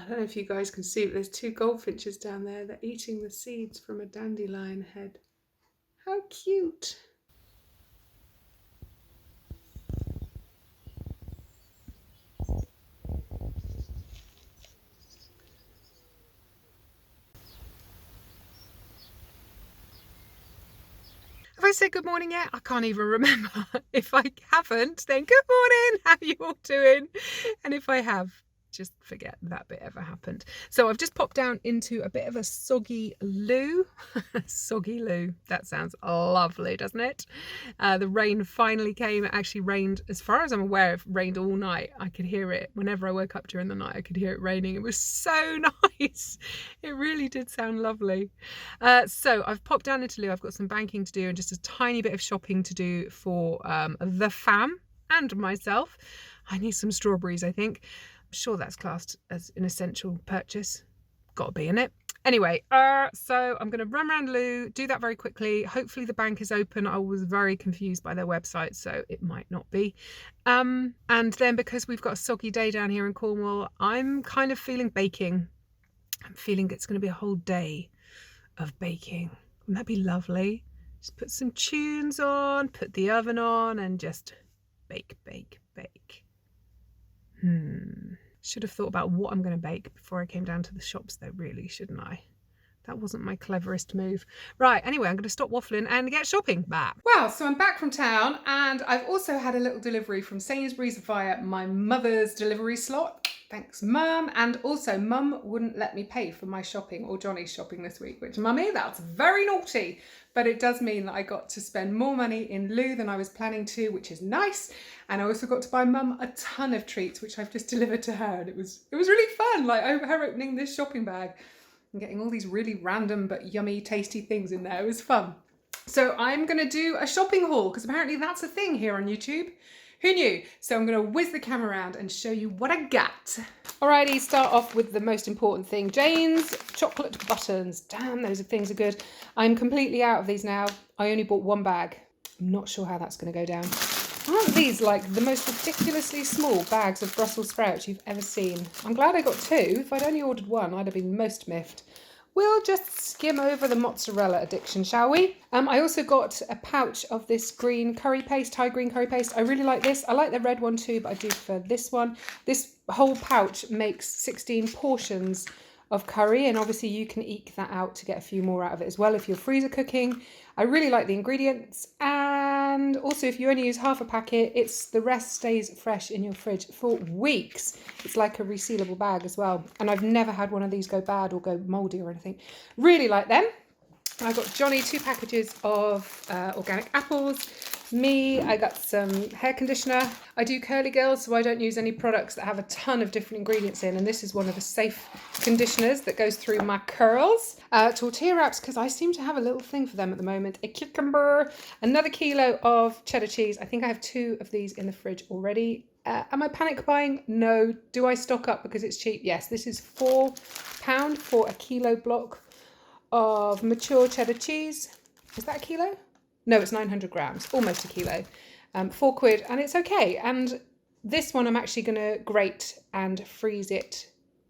don't know if you guys can see, but there's 2 goldfinches down there. They're eating the seeds from a dandelion head. How cute. Have I said good morning yet? I can't even remember. If I haven't, then good morning. How are you all doing? And if I have, just forget that bit ever happened. So I've just popped down into a bit of a soggy loo. Soggy loo. That sounds lovely, doesn't it? The rain finally came. It actually rained, as far as I'm aware, it rained all night. I could hear it. Whenever I woke up during the night, I could hear it raining. It was so nice. It really did sound lovely. So I've popped down into loo. I've got some banking to do and just a tiny bit of shopping to do for the fam and myself. I need some strawberries, I think. I'm sure that's classed as an essential purchase. Gotta be in it. Anyway, so I'm going to run around loo, do that very quickly. Hopefully the bank is open. I was very confused by their website, so it might not be. And then because we've got a soggy day down here in Cornwall, I'm kind of feeling baking. I'm feeling it's going to be a whole day of baking. Wouldn't that be lovely? Just put some tunes on, put the oven on, and just bake, bake, bake. Should have thought about what I'm going to bake before I came down to the shops though, really, shouldn't I? That wasn't my cleverest move. Right, anyway, I'm going to stop waffling and get shopping back. Well, so I'm back from town and I've also had a little delivery from Sainsbury's via my mother's delivery slot. Thanks, Mum. And also, Mum wouldn't let me pay for my shopping or Johnny's shopping this week, which, Mummy, that's very naughty. But it does mean that I got to spend more money in loo than I was planning to, which is nice. And I also got to buy Mum a ton of treats, which I've just delivered to her. And it was really fun, like her opening this shopping bag and getting all these really random but yummy, tasty things in there. It was fun. So I'm going to do a shopping haul because apparently that's a thing here on YouTube. Who knew? So I'm going to whiz the camera around and show you what I got. Alrighty, start off with the most important thing. Jane's chocolate buttons. Damn, those things are good. I'm completely out of these now. I only bought 1 bag. I'm not sure how that's going to go down. Aren't these like the most ridiculously small bags of Brussels sprouts you've ever seen? I'm glad I got 2. If I'd only ordered 1, I'd have been most miffed. We'll just skim over the mozzarella addiction, shall we? I also got a pouch of this green curry paste, Thai green curry paste. I really like this. I like the red one too, but I do prefer this one. This whole pouch makes 16 portions of curry, and obviously you can eke that out to get a few more out of it as well if you're freezer cooking. I really like the ingredients, and also if you only use half a packet, the rest stays fresh in your fridge for weeks. It's like a resealable bag as well, and I've never had one of these go bad or go mouldy or anything. Really like them. I got Johnny 2 packages of organic apples. Me, I got some hair conditioner. I do curly girls, so I don't use any products that have a ton of different ingredients in, and this is one of the safe conditioners that goes through my curls. Tortilla wraps, because I seem to have a little thing for them at the moment. A cucumber, another kilo of cheddar cheese. I think I have 2 of these in the fridge already. Am I panic buying? No. Do I stock up because it's cheap? Yes. This is £4 for a kilo block of mature cheddar cheese. Is that a kilo? No, it's 900 grams, almost a kilo. £4, and it's okay. And this one I'm actually going to grate and freeze it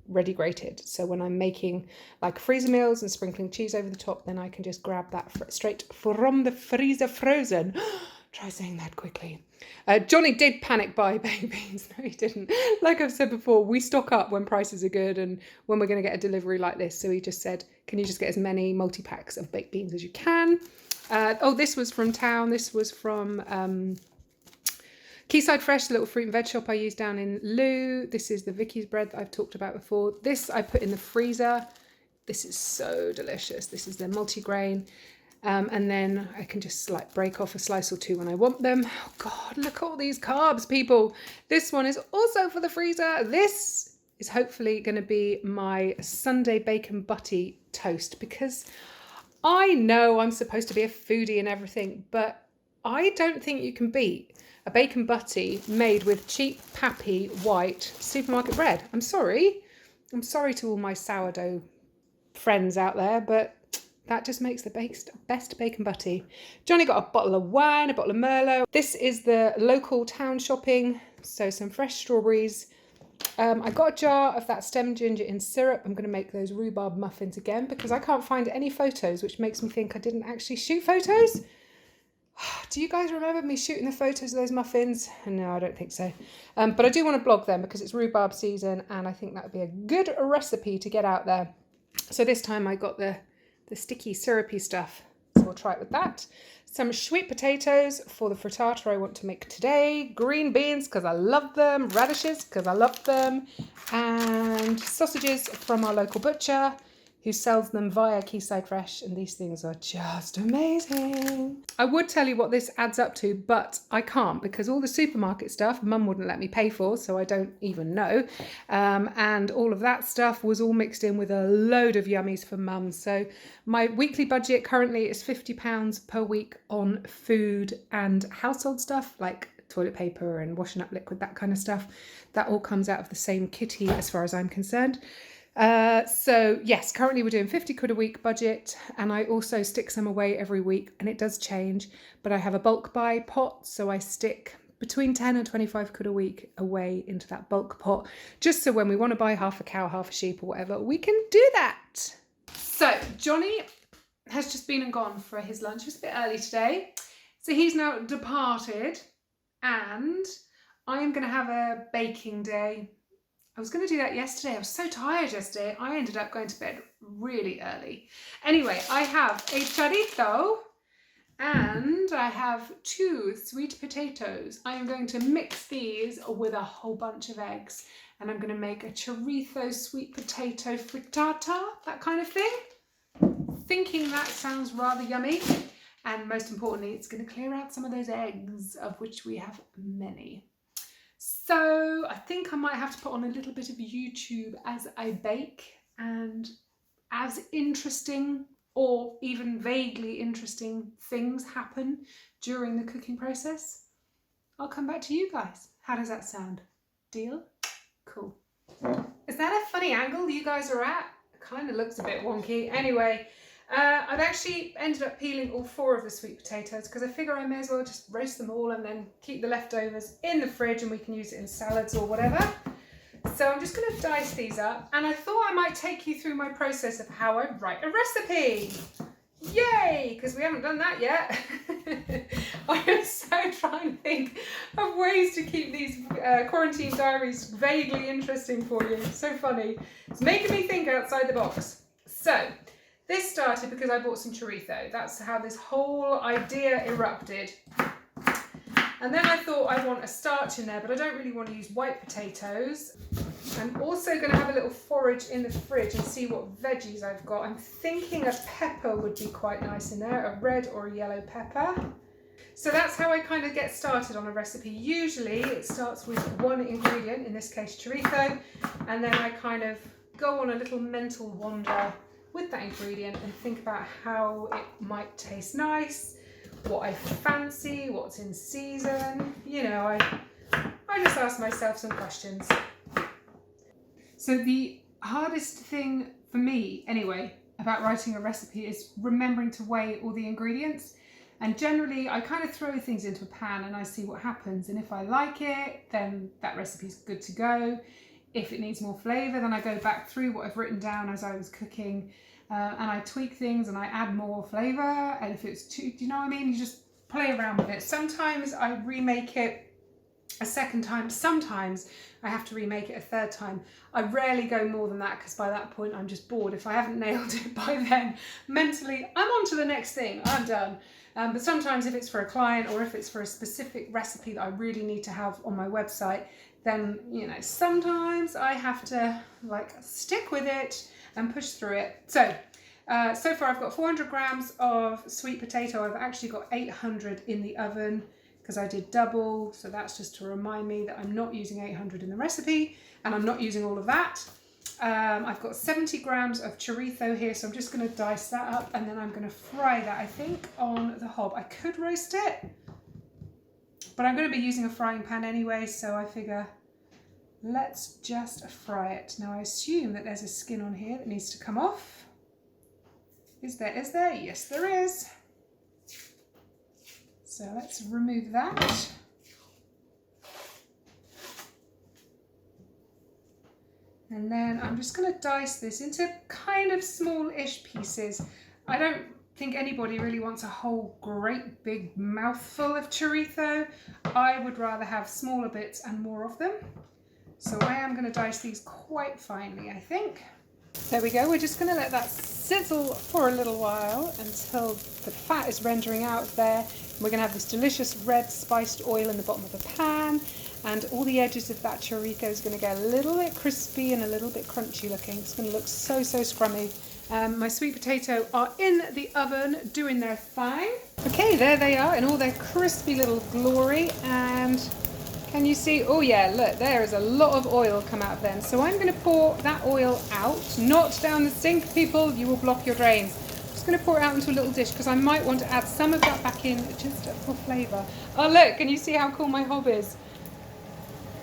ready grated. So when I'm making like freezer meals and sprinkling cheese over the top, then I can just grab that straight from the freezer frozen. Try saying that quickly. Johnny did panic buy baked beans. No, he didn't. Like I've said before, we stock up when prices are good and when we're going to get a delivery like this. So he just said, can you just get as many multi-packs of baked beans as you can? This was from town. This was from Quayside Fresh, the little fruit and veg shop I use down in Loo. This is the Vicky's bread that I've talked about before. This I put in the freezer. This is so delicious. This is their multigrain. And then I can just like break off a slice or 2 when I want them. Oh God, look at all these carbs, people. This one is also for the freezer. This is hopefully going to be my Sunday bacon butty toast, because I know I'm supposed to be a foodie and everything, but I don't think you can beat a bacon butty made with cheap, pappy, white supermarket bread. I'm sorry. I'm sorry to all my sourdough friends out there, but that just makes the best bacon butty. Johnny got a bottle of wine, a bottle of Merlot. This is the local town shopping. So some fresh strawberries, I got a jar of that stem ginger in syrup. I'm going to make those rhubarb muffins again because I can't find any photos, which makes me think I didn't actually shoot photos. Do you guys remember me shooting the photos of those muffins? No, I don't think so. But I do want to blog them because it's rhubarb season and I think that would be a good recipe to get out there. So this time I got the sticky syrupy stuff. So we'll try it with that. Some sweet potatoes for the frittata I want to make today. Green beans because I love them. Radishes because I love them. And sausages from our local butcher who sells them via Quayside Fresh, and these things are just amazing. I would tell you what this adds up to, but I can't because all the supermarket stuff Mum wouldn't let me pay for, so I don't even know. And all of that stuff was all mixed in with a load of yummies for Mum. So my weekly budget currently is £50 per week on food and household stuff like toilet paper and washing up liquid, that kind of stuff. That all comes out of the same kitty as far as I'm concerned. So yes, currently we're doing 50 quid a week budget, and I also stick some away every week, and it does change, but I have a bulk buy pot, so I stick between 10 and 25 quid a week away into that bulk pot, just so when we want to buy half a cow, half a sheep or whatever, we can do that. So Johnny has just been and gone for his lunch. It was a bit early today, so he's now departed, and I am going to have a baking day. I was going to do that yesterday. I was so tired yesterday. I ended up going to bed really early. Anyway, I have a chorizo and I have 2 sweet potatoes. I am going to mix these with a whole bunch of eggs, and I'm going to make a chorizo sweet potato frittata, that kind of thing. Thinking that sounds rather yummy. And most importantly, it's going to clear out some of those eggs, of which we have many. So I think I might have to put on a little bit of YouTube as I bake, and as interesting or even vaguely interesting things happen during the cooking process, I'll come back to you guys. How does that sound? Deal? Cool. Is that a funny angle you guys are at? It kind of looks a bit wonky. Anyway, I've actually ended up peeling all 4 of the sweet potatoes because I figure I may as well just roast them all and then keep the leftovers in the fridge and we can use it in salads or whatever. So I'm just going to dice these up, and I thought I might take you through my process of how I write a recipe. Yay! Because we haven't done that yet. I am so trying to think of ways to keep these quarantine diaries vaguely interesting for you. So funny. It's making me think outside the box. So this started because I bought some chorizo. That's how this whole idea erupted. And then I thought I want a starch in there, but I don't really want to use white potatoes. I'm also going to have a little forage in the fridge and see what veggies I've got. I'm thinking a pepper would be quite nice in there, a red or a yellow pepper. So that's how I kind of get started on a recipe. Usually it starts with one ingredient, in this case chorizo, and then I kind of go on a little mental wander with that ingredient and think about how it might taste nice, what I fancy, what's in season. You know, I just ask myself some questions. So the hardest thing for me, anyway, about writing a recipe is remembering to weigh all the ingredients. And generally, I kind of throw things into a pan and I see what happens. And if I like it, then that recipe's good to go. If it needs more flavour, then I go back through what I've written down as I was cooking, and I tweak things and I add more flavour. And if it's too, do you know what I mean? You just play around with it. Sometimes I remake it a second time. Sometimes I have to remake it a third time. I rarely go more than that because by that point I'm just bored. If I haven't nailed it by then, mentally, I'm on to the next thing. I'm done. But sometimes if it's for a client or if it's for a specific recipe that I really need to have on my website, then, you know, sometimes I have to like stick with it and push through it. So, so far I've got 400 grams of sweet potato. I've actually got 800 in the oven because I did double. So that's just to remind me that I'm not using 800 in the recipe and I'm not using all of that. I've got 70 grams of chorizo here, so I'm just going to dice that up and then I'm going to fry that, I think, on the hob. I could roast it, but I'm going to be using a frying pan anyway, so I figure let's just fry it. Now I assume that there's a skin on here that needs to come off. Is there? Is there? Yes, there is. So let's remove that. And then I'm just going to dice this into kind of small-ish pieces. I don't think anybody really wants a whole great big mouthful of chorizo. I would rather have smaller bits and more of them. So I am going to dice these quite finely, I think. There we go. We're just going to let that sizzle for a little while until the fat is rendering out there. We're going to have this delicious red spiced oil in the bottom of the pan, and all the edges of that chorizo is going to get a little bit crispy and a little bit crunchy looking. It's going to look so, so scrummy. My sweet potato are in the oven doing their thing. Okay, there they are in all their crispy little glory. And can you see? Oh yeah, look, there is a lot of oil come out of them. So I'm going to pour that oil out, not down the sink, people. You will block your drains. I'm just going to pour it out into a little dish because I might want to add some of that back in just for flavour. Oh look, can you see how cool my hob is?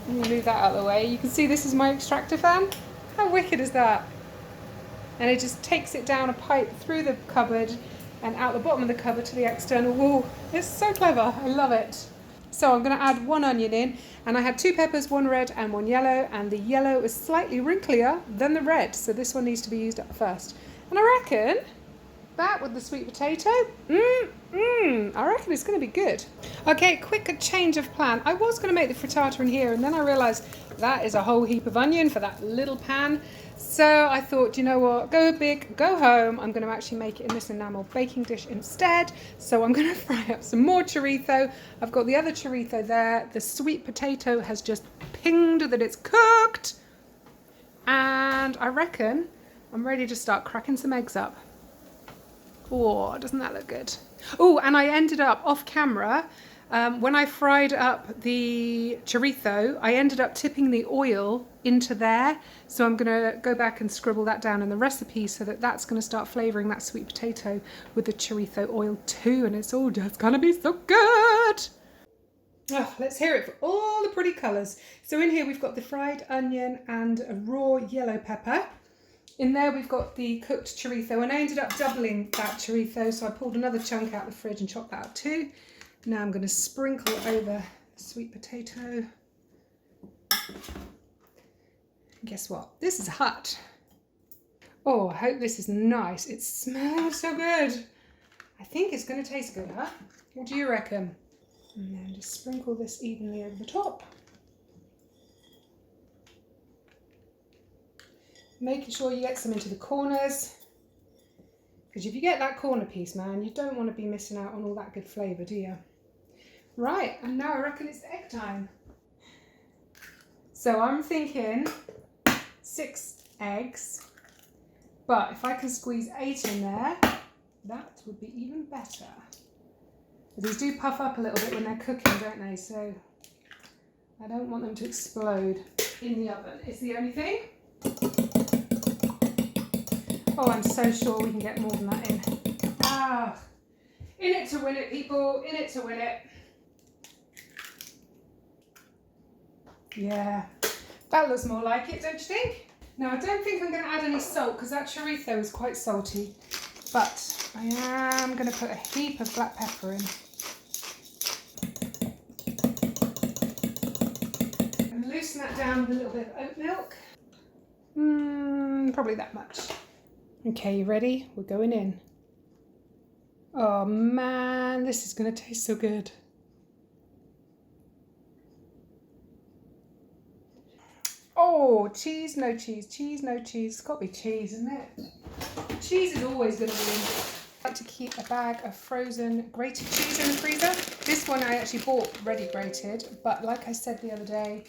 Let me move that out of the way. You can see this is my extractor fan. How wicked is that? And it just takes it down a pipe through the cupboard and out the bottom of the cupboard to the external wall. It's so clever. I love it. So I'm going to add 1 onion in, and I had 2 peppers, 1 red and 1 yellow, and the yellow is slightly wrinklier than the red, so this one needs to be used up first. And I reckon that with the sweet potato, I reckon it's going to be good. Okay, quick change of plan. I was going to make the frittata in here, and then I realised that is a whole heap of onion for that little pan. So I thought, you know what, go big, go home. I'm going to actually make it in this enamel baking dish instead. So I'm going to fry up some more chorizo. I've got the other chorizo there. The sweet potato has just pinged that it's cooked. And I reckon I'm ready to start cracking some eggs up. Oh, doesn't that look good? Oh, and I ended up off camera, when I fried up the chorizo, I ended up tipping the oil into there. So I'm going to go back and scribble that down in the recipe so that that's going to start flavouring that sweet potato with the chorizo oil too. And it's all just going to be so good. Oh, let's hear it for all the pretty colours. So in here we've got the fried onion and a raw yellow pepper. In there we've got the cooked chorizo, and I ended up doubling that chorizo, so I pulled another chunk out of the fridge and chopped that up too. Now I'm going to sprinkle over the sweet potato. And guess what? This is hot. Oh, I hope this is nice. It smells so good. I think it's going to taste good, huh? What do you reckon? And then just sprinkle this evenly over the top. Making sure you get some into the corners, because if you get that corner piece, man, you don't want to be missing out on all that good flavour, do you? Right, and now I reckon it's egg time. So I'm thinking 6 eggs, but if I can squeeze 8 in there, that would be even better. These do puff up a little bit when they're cooking, don't they? So I don't want them to explode in the oven, is the only thing. Oh, I'm so sure we can get more than that in. Ah, in it to win it, people, in it to win it. Yeah, that looks more like it, don't you think? Now, I don't think I'm going to add any salt because that chorizo is quite salty, but I am going to put a heap of black pepper in. And loosen that down with a little bit of oat milk. Probably that much. Okay, you ready? We're going in. Oh man, this is going to taste so good. Oh, cheese, no cheese, cheese, no cheese. It's got to be cheese, isn't it? Cheese is always going to be in. I like to keep a bag of frozen grated cheese in the freezer. This one I actually bought ready grated, but like I said the other day,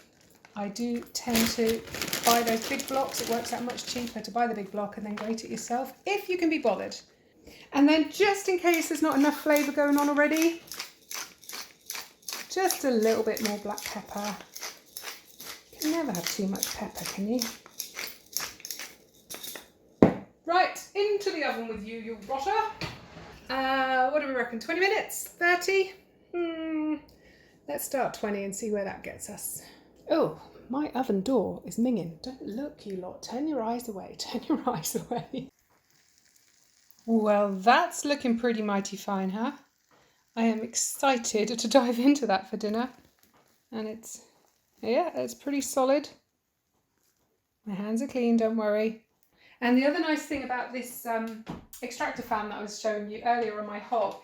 I do tend to buy those big blocks. It works out much cheaper to buy the big block and then grate it yourself, if you can be bothered. And then just in case there's not enough flavour going on already, just a little bit more black pepper. You can never have too much pepper, can you? Right, into the oven with you, you rotter. What do we reckon, 20 minutes? 30? Let's start 20 and see where that gets us. Oh, my oven door is minging. Don't look, you lot. Turn your eyes away. Turn your eyes away. Well, that's looking pretty mighty fine, huh? I am excited to dive into that for dinner. And it's pretty solid. My hands are clean, don't worry. And the other nice thing about this extractor fan that I was showing you earlier on my hob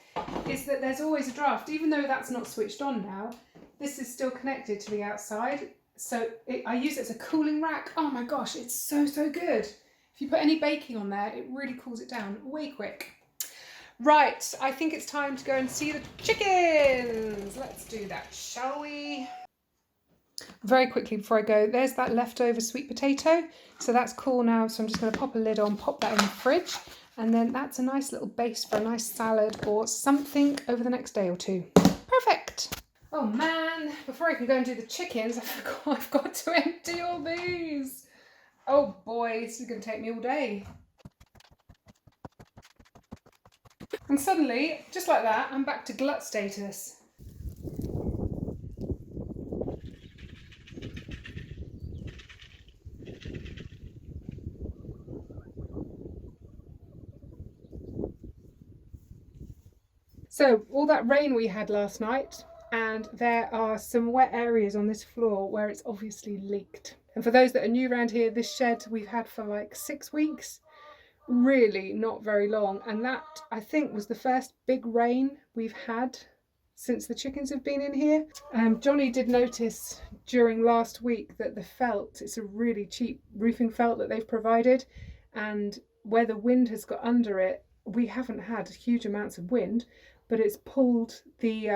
is that there's always a draft. Even though that's not switched on now, this is still connected to the outside. So I use it as a cooling rack. Oh my gosh, it's so, so good. If you put any baking on there, it really cools it down way quick. Right, I think it's time to go and see the chickens. Let's do that, shall we? Very quickly before I go, there's that leftover sweet potato. So that's cool now. So I'm just going to pop a lid on, pop that in the fridge. And then that's a nice little base for a nice salad or something over the next day or two. Perfect. Oh man, before I can go and do the chickens, I forgot I've got to empty all these. Oh boy, this is going to take me all day. And suddenly, just like that, I'm back to glut status. So all that rain we had last night, and there are some wet areas on this floor where it's obviously leaked. And for those that are new around here, this shed we've had for like 6 weeks, really not very long. And that, I think, was the first big rain we've had since the chickens have been in here. Johnny did notice during last week that the felt, it's a really cheap roofing felt that they've provided, and where the wind has got under it, we haven't had huge amounts of wind, but it's pulled the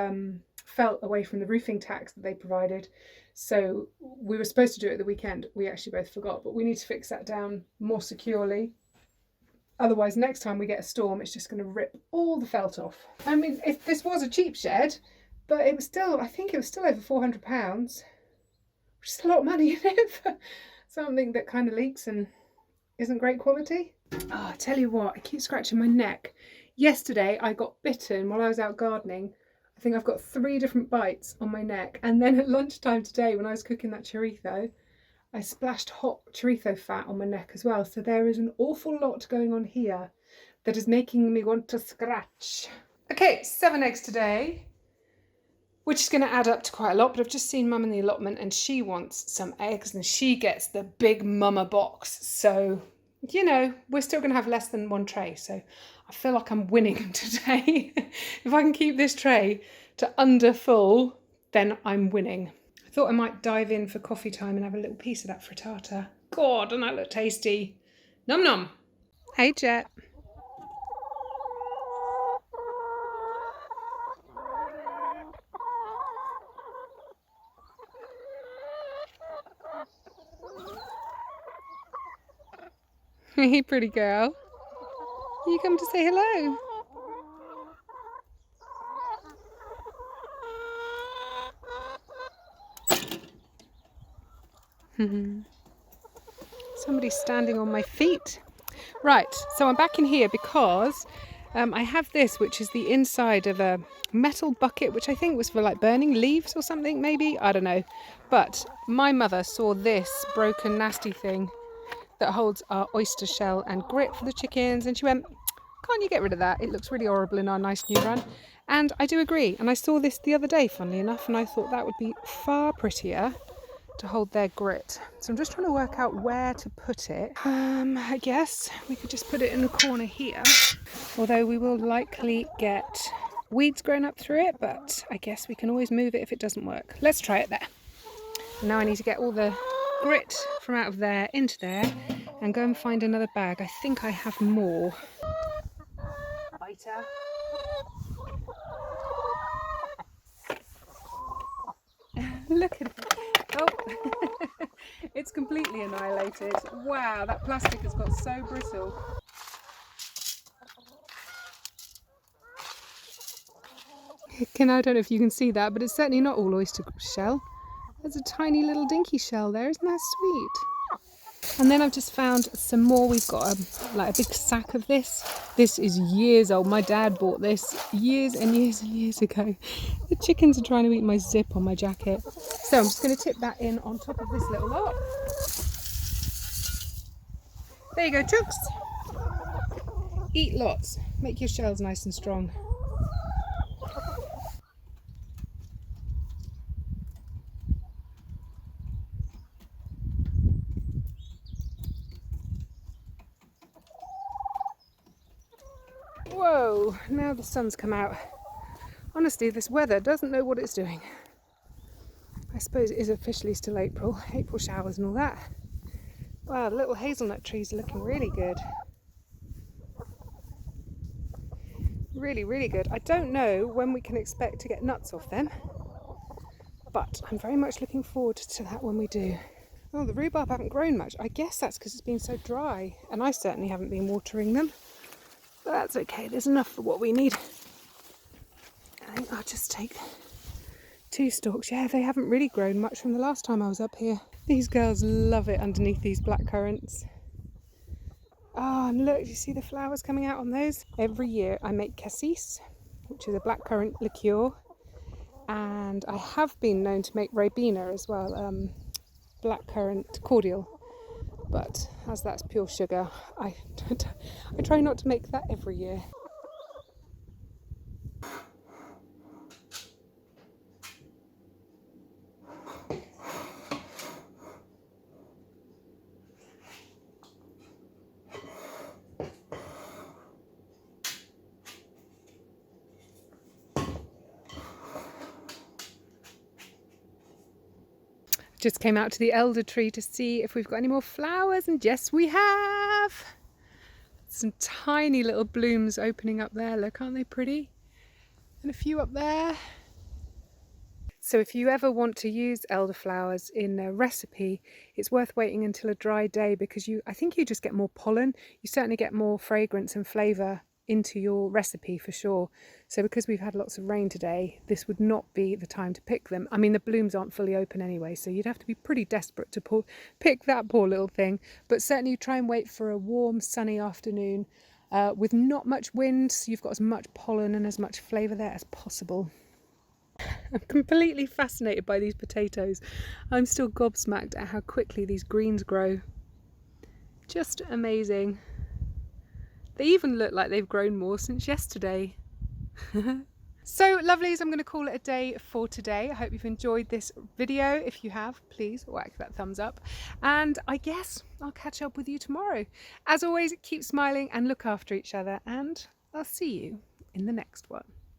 felt away from the roofing tacks that they provided. So we were supposed to do it at the weekend. We actually both forgot, but we need to fix that down more securely. Otherwise, next time we get a storm, it's just going to rip all the felt off. I mean, this was a cheap shed, but it was still, I think it was still over £400, which is a lot of money, isn't it, for something that kind of leaks and isn't great quality. Oh, I tell you what, I keep scratching my neck. Yesterday, I got bitten while I was out gardening. I think I've got 3 different bites on my neck. And then at lunchtime today, when I was cooking that chorizo, I splashed hot chorizo fat on my neck as well. So there is an awful lot going on here that is making me want to scratch. Okay, 7 eggs today, which is going to add up to quite a lot. But I've just seen Mum in the allotment and she wants some eggs and she gets the big mama box. So, you know, we're still going to have less than 1 tray. So I feel like I'm winning today. If I can keep this tray to under full, then I'm winning. I thought I might dive in for coffee time and have a little piece of that frittata. God, doesn't that look tasty? Num num. Hey, Jet. Hey, pretty girl. You come to say hello? Somebody's standing on my feet. Right, so I'm back in here because I have this, which is the inside of a metal bucket, which I think was for like burning leaves or something, maybe, I don't know. But my mother saw this broken nasty thing that holds our oyster shell and grit for the chickens, and she went, can't you get rid of that? It looks really horrible in our nice new run. And I do agree, and I saw this the other day, funnily enough, and I thought that would be far prettier to hold their grit. So I'm just trying to work out where to put it. I guess we could just put it in the corner here, although we will likely get weeds growing up through it, but I guess we can always move it if it doesn't work. Let's try it there. Now I need to get all the grit from out of there into there and go and find another bag. I think I have more. Biter. Look at it. Oh, it's completely annihilated. Wow, that plastic has got so brittle. I don't know if you can see that, but it's certainly not all oyster shell. There's a tiny little dinky shell there. Isn't that sweet? And then I've just found some more. We've got a big sack of this. This is years old. My dad bought this years and years and years ago. The chickens are trying to eat my zip on my jacket. So I'm just going to tip that in on top of this little lot. There you go, chooks. Eat lots. Make your shells nice and strong. Whoa, now the sun's come out. Honestly, this weather doesn't know what it's doing. I suppose it is officially still April showers and all that. Wow, the little hazelnut trees are looking really good. Really, really good. I don't know when we can expect to get nuts off them, but I'm very much looking forward to that when we do. Oh, the rhubarb haven't grown much. I guess that's because it's been so dry, and I certainly haven't been watering them. But that's okay, there's enough for what we need. I think I'll just take 2 stalks. Yeah, they haven't really grown much from the last time I was up here. These girls love it underneath these black currants. Oh, and look, do you see the flowers coming out on those? Every year I make cassis, which is a blackcurrant liqueur, and I have been known to make Ribena as well, blackcurrant cordial, but as that's pure sugar, I try not to make that every year. Just came out to the elder tree to see if we've got any more flowers, and yes we have! Some tiny little blooms opening up there, look, aren't they pretty? And a few up there. So if you ever want to use elderflowers in a recipe, it's worth waiting until a dry day, because I think you just get more pollen. You certainly get more fragrance and flavour into your recipe for sure. So because we've had lots of rain today, this would not be the time to pick them. I mean, the blooms aren't fully open anyway, so you'd have to be pretty desperate to pick that poor little thing. But certainly try and wait for a warm, sunny afternoon with not much wind, so you've got as much pollen and as much flavour there as possible. I'm completely fascinated by these potatoes. I'm still gobsmacked at how quickly these greens grow. Just amazing. They even look like they've grown more since yesterday. So lovelies, I'm going to call it a day for today. I hope you've enjoyed this video. If you have, please whack that thumbs up. And I guess I'll catch up with you tomorrow. As always, keep smiling and look after each other, and I'll see you in the next one.